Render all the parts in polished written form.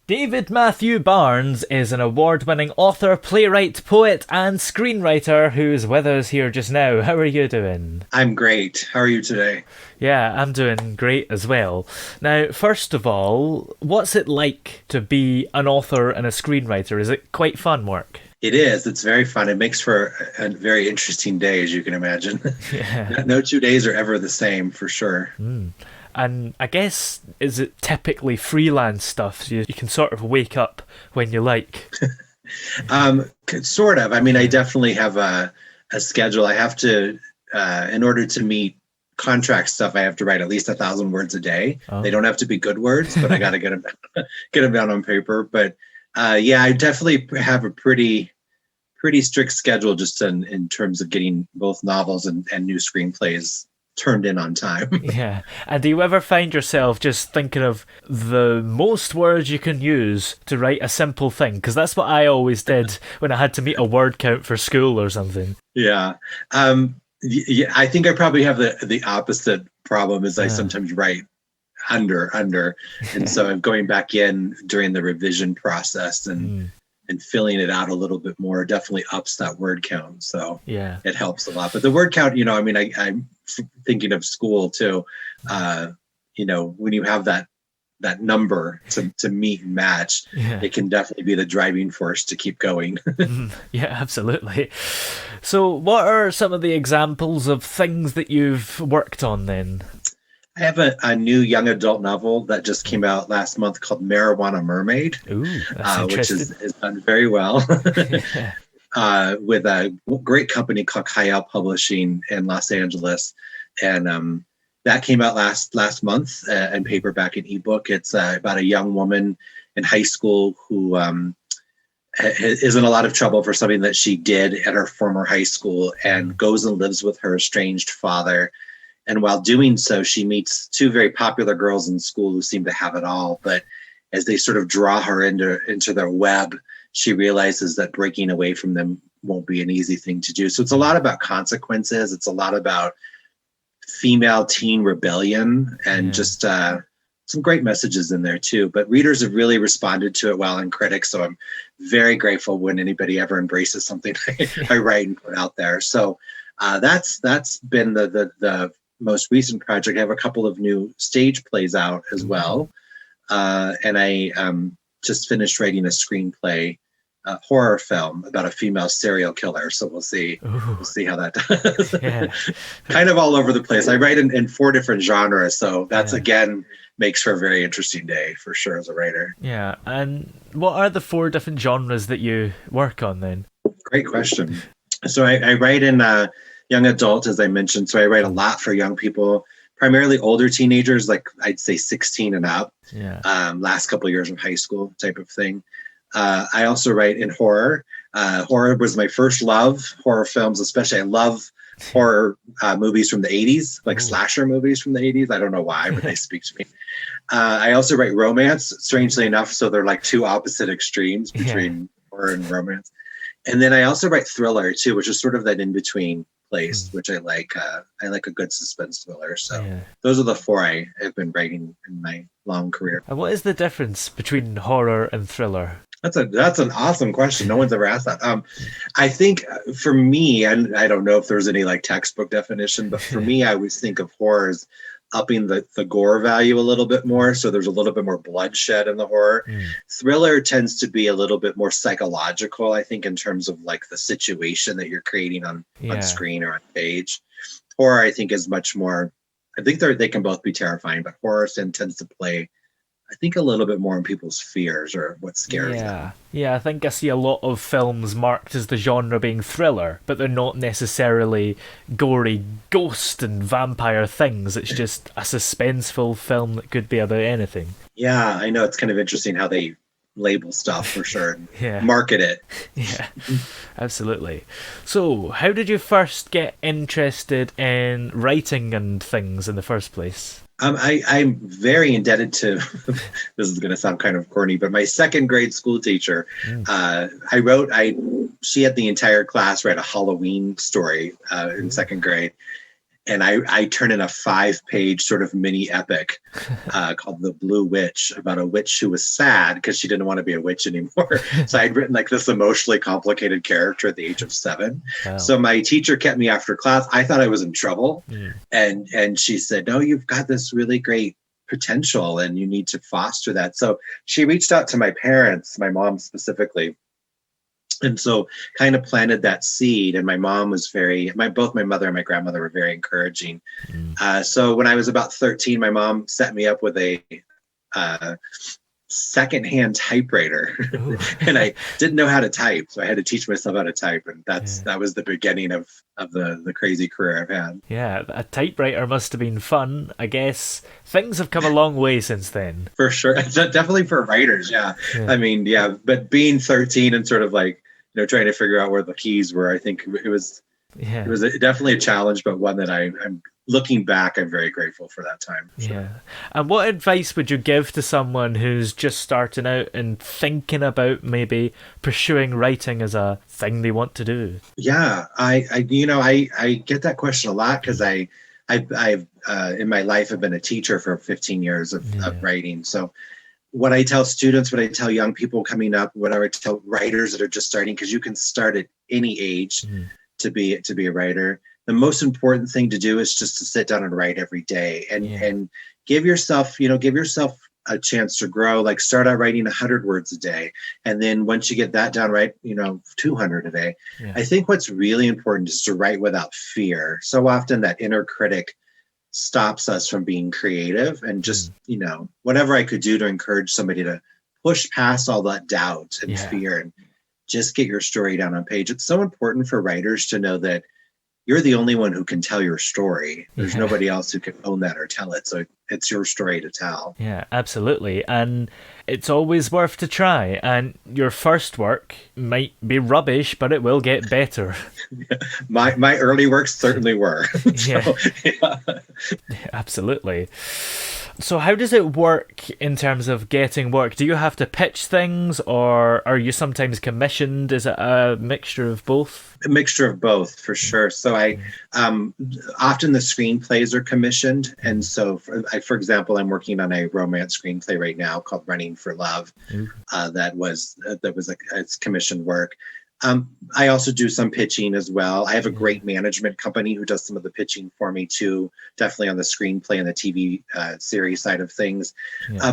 David Matthew Barnes is an award-winning author, playwright, poet, and screenwriter who's with us here just now. How are you doing? I'm great. How are you today? Yeah, I'm doing great as well. Now, first of all, what's it like to be an author and a screenwriter? Is it quite fun work? It is. It's very fun. It makes for a very interesting day, as you can imagine. Yeah. No 2 days are ever the same, for sure. And I guess, is it typically freelance stuff? So you can sort of wake up when you like. Sort of. I mean, I definitely have a schedule. I have to, in order to meet contract stuff, I have to write at least 1,000 words a day. Oh. They don't have to be good words, but I got to get them down on paper. But yeah, I definitely have a pretty strict schedule just in terms of getting both novels and new screenplays turned in on time. Yeah. And do you ever find yourself just thinking of the most words you can use to write a simple thing? Because that's what I always did when I had to meet a word count for school or something. Yeah. Yeah, I think I probably have the opposite problem is I sometimes write under. And so I'm going back in during the revision process and filling it out a little bit more definitely ups that word count. So yeah, it helps a lot. But the word count, I mean, I'm thinking of school too. When you have that number to meet and match, it can definitely be the driving force to keep going. Yeah, absolutely. So what are some of the examples of things that you've worked on then? I have a new young adult novel that just came out last month called Marijuana Mermaid. Ooh, that's which is done very well. With a great company called Kyle Publishing in Los Angeles. And that came out last month in paperback and ebook. It's about a young woman in high school who is in a lot of trouble for something that she did at her former high school and goes and lives with her estranged father. And while doing so, she meets two very popular girls in school who seem to have it all. But as they sort of draw her into their web, she realizes that breaking away from them won't be an easy thing to do. So it's a lot about consequences. It's a lot about female teen rebellion and just some great messages in there too. But readers have really responded to it well, and critics. So I'm very grateful when anybody ever embraces something I write and put out there. So that's been the most recent project. I have a couple of new stage plays out as well. And I just finished writing a screenplay horror film about a female serial killer. So we'll see how that does. Yeah. Kind of all over the place. I write in 4 different genres. So that's again makes for a very interesting day for sure as a writer. Yeah. And what are the 4 different genres that you work on then? Great question. So I write in young adult, as I mentioned. So I write a lot for young people, primarily older teenagers, like I'd say 16 and up. Yeah. Last couple of years of high school type of thing. I also write in horror. Horror was my first love, horror films especially. I love horror movies from the 80s, like slasher movies from the 80s. I don't know why, but they speak to me. I also write romance, strangely enough. So they're like 2 opposite extremes between horror and romance. And then I also write thriller too, which is sort of that in-between place, which I like. I like a good suspense thriller. So those are the 4 I have been writing in my long career. And what is the difference between horror and thriller? That's an awesome question. No one's ever asked that. I think for me, and I don't know if there's any like textbook definition, but for me, I always think of horror as upping the gore value a little bit more. So there's a little bit more bloodshed in the horror. Thriller tends to be a little bit more psychological, I think, in terms of like the situation that you're creating on screen or on page. Horror, I think, is much more, I think they can both be terrifying, but horror tends to play, I think, a little bit more on people's fears or what scares them. Yeah, I think I see a lot of films marked as the genre being thriller, but they're not necessarily gory ghost and vampire things. It's just a suspenseful film that could be about anything. Yeah, I know. It's kind of interesting how they label stuff for sure. Market it. Yeah, absolutely. So, how did you first get interested in writing and things in the first place? I'm very indebted to, this is going to sound kind of corny, but my second grade school teacher, she had the entire class write a Halloween story in second grade. and I turned in a 5-page sort of mini epic called The Blue Witch, about a witch who was sad because she didn't want to be a witch anymore. So I'd written like this emotionally complicated character at the age of 7. Wow. So my teacher kept me after class. I thought I was in trouble. Mm. And she said, no, you've got this really great potential and you need to foster that. So she reached out to my parents, my mom specifically, and so kind of planted that seed. And my mom was both my mother and my grandmother were very encouraging. So when I was about 13, my mom set me up with a secondhand typewriter and I didn't know how to type. So I had to teach myself how to type. And that was the beginning of the crazy career I've had. Yeah, a typewriter must have been fun. I guess things have come a long way since then. For sure. Definitely for writers. Yeah. I mean, yeah, but being 13 and sort of like, trying to figure out where the keys were, I think it was definitely a challenge, but one that I'm looking back, I'm very grateful for that time. Sure. Yeah. And what advice would you give to someone who's just starting out and thinking about maybe pursuing writing as a thing they want to do? Yeah, I get that question a lot because I've in my life I've been a teacher for 15 years of writing. So what I tell students, what I tell young people coming up, what I would tell writers that are just starting, because you can start at any age to be a writer. The most important thing to do is just to sit down and write every day and give yourself a chance to grow. Like start out writing 100 words a day. And then once you get that down, write, 200 a day. Yeah. I think what's really important is to write without fear. So often that inner critic stops us from being creative, and just, whatever I could do to encourage somebody to push past all that doubt and fear and just get your story down on page. It's so important for writers to know that you're the only one who can tell your story. There's nobody else who can own that or tell it. So it's your story to tell. Yeah, absolutely. And it's always worth to try. And your first work might be rubbish, but it will get better. My early works certainly were. Yeah, absolutely. So how does it work in terms of getting work? Do you have to pitch things, or are you sometimes commissioned? Is it a mixture of both? A mixture of both, for sure. So I often the screenplays are commissioned. And so, for example, I'm working on a romance screenplay right now called Running for Love. That was it's commissioned work. I also do some pitching as well. I have a great management company who does some of the pitching for me too, definitely on the screenplay and the TV series side of things.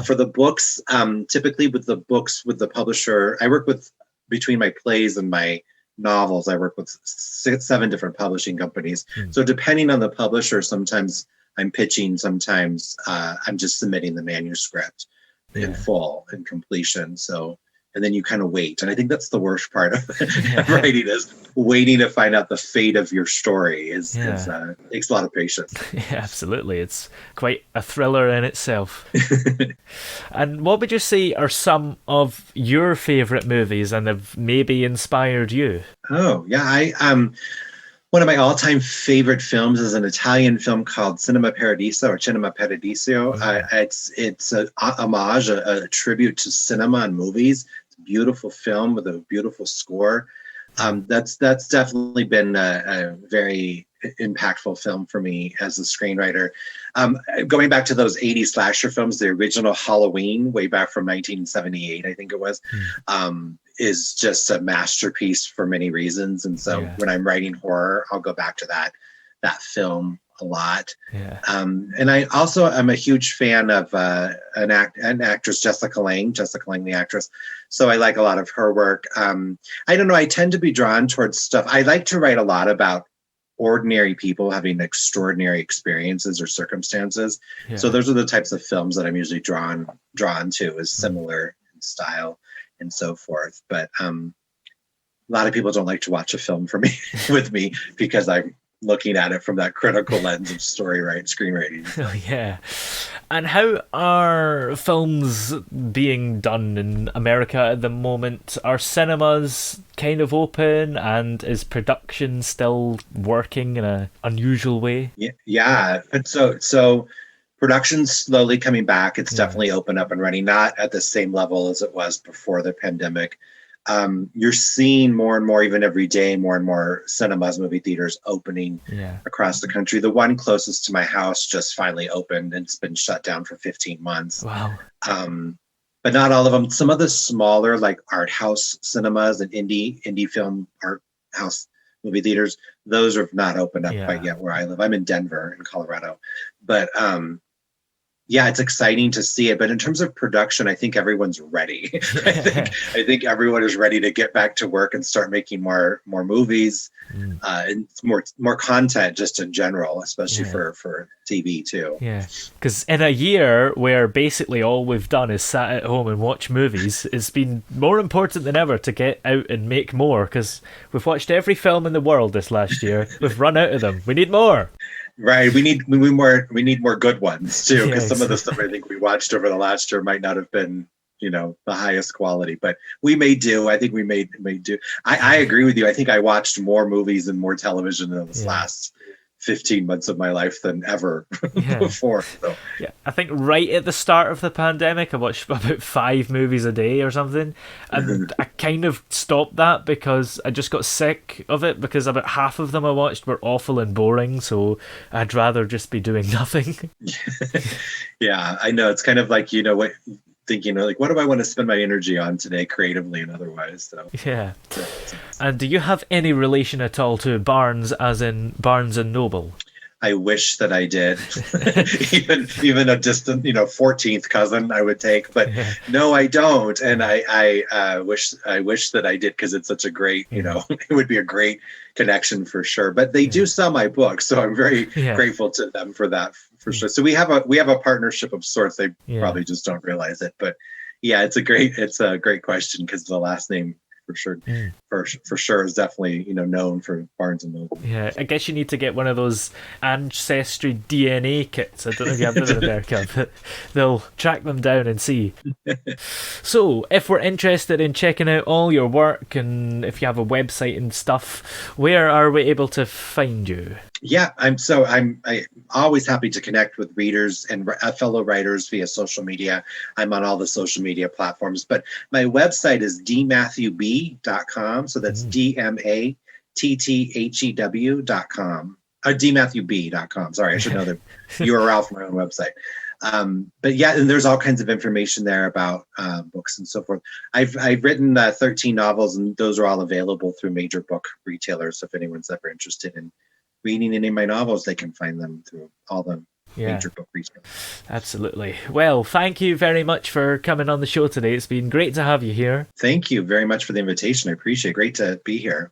For the books, typically with the publisher, I work with, between my plays and my novels, I work with 7 different publishing companies. So depending on the publisher, sometimes I'm pitching, sometimes I'm just submitting the manuscript in full and completion. So, and then you kind of wait. And I think that's the worst part of writing, is waiting to find out the fate of your story. Takes a lot of patience. Yeah, absolutely. It's quite a thriller in itself. And what would you say are some of your favorite movies and have maybe inspired you? Oh, yeah. One of my all-time favorite films is an Italian film called Cinema Paradiso. It's a homage, a tribute to cinema and movies. It's a beautiful film with a beautiful score. That's definitely been a very impactful film for me as a screenwriter. Going back to those 80s slasher films, the original Halloween, way back from 1978, I think it was, is just a masterpiece for many reasons. And so when I'm writing horror, I'll go back to that film a lot. And I also am a huge fan of an actress, Jessica Lange, the actress. So I like a lot of her work. I don't know, I tend to be drawn towards stuff. I like to write a lot about ordinary people having extraordinary experiences or circumstances. So those are the types of films that I'm usually drawn to, is similar in style and so forth. But a lot of people don't like to watch a film with me because I'm looking at it from that critical lens of screenwriting. Oh, yeah. And how are films being done in America at the moment? Are cinemas kind of open, and is production still working in an unusual way? Yeah. So production's slowly coming back. It's definitely open up and running, not at the same level as it was before the pandemic. You're seeing more and more, even every day, more and more cinemas, movie theaters opening across the country. The one closest to my house just finally opened, and it's been shut down for 15 months. Wow. But not all of them. Some of the smaller, like art house cinemas and indie film art house movie theaters, those are not opened up quite yet where I live. I'm in Denver, in Colorado. But yeah, it's exciting to see it. But in terms of production, I think everyone's ready. I think everyone is ready to get back to work and start making more movies and more content just in general, especially for TV too. Yeah, because in a year where basically all we've done is sat at home and watch movies, it's been more important than ever to get out and make more, because we've watched every film in the world this last year. We've run out of them. We need more. Right, we need more good ones too, because some of the stuff I think we watched over the last year might not have been, the highest quality, but we may do. I think we may do. I agree with you. I think I watched more movies and more television in this last 15 months of my life than ever before. So. Yeah, I think right at the start of the pandemic, I watched about 5 movies a day or something, and I kind of stopped that because I just got sick of it, because about half of them I watched were awful and boring, so I'd rather just be doing nothing. Yeah, I know. It's kind of like, thinking like, what do I want to spend my energy on today, creatively and otherwise? So yeah. And do you have any relation at all to Barnes, as in Barnes and Noble? I wish that I did. even a distant 14th cousin I would take, but no, I don't. And I wish that I did, because it's such a great it would be a great connection for sure. But they do sell my books, so I'm very grateful to them for that, for sure. So we have a partnership of sorts. They probably just don't realize it, but yeah, it's a great question, because the last name for sure for sure is definitely known for Barnes and Noble. Yeah, I guess you need to get one of those ancestry DNA kits. I don't know if you have them in America, but they'll track them down and see. So if we're interested in checking out all your work, and if you have a website and stuff, where are we able to find you? Yeah, I'm always happy to connect with readers and fellow writers via social media. I'm on all the social media platforms, but my website is dmatthewb.com. So that's DMATTHEW.com. Or dmatthewb.com. Sorry, I should know the URL for my own website. But yeah, and there's all kinds of information there about books and so forth. I've written 13 novels, and those are all available through major book retailers. So if anyone's ever interested in reading any of my novels, they can find them through all the major book retailers. Absolutely. Well, thank you very much for coming on the show today. It's been great to have you here. Thank you very much for the invitation. I appreciate it. Great to be here.